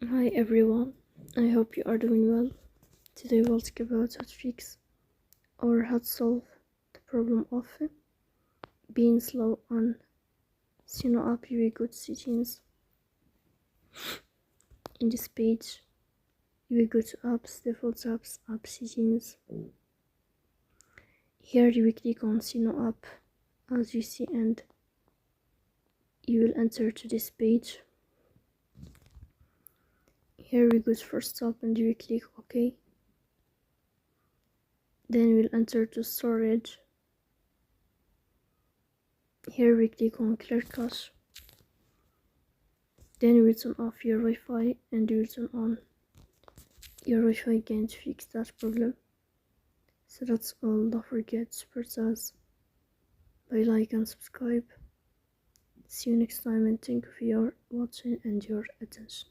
Hi everyone, I hope you are doing well. Today we'll talk about how to fix or how to solve the problem of being slow on Suno app. You will go to settings. In this page, you will go to apps, default apps, app settings. Here you will click on Suno app as you see, and you will enter to this page. Here we go to first stop and you will click OK. Then we'll enter to storage. Here we click on clear cache. Then you will turn off your Wi-Fi and you will turn on your Wi-Fi again to fix that problem. So that's all. Don't forget to support us by like and subscribe. See you next time, and thank you for your watching and your attention.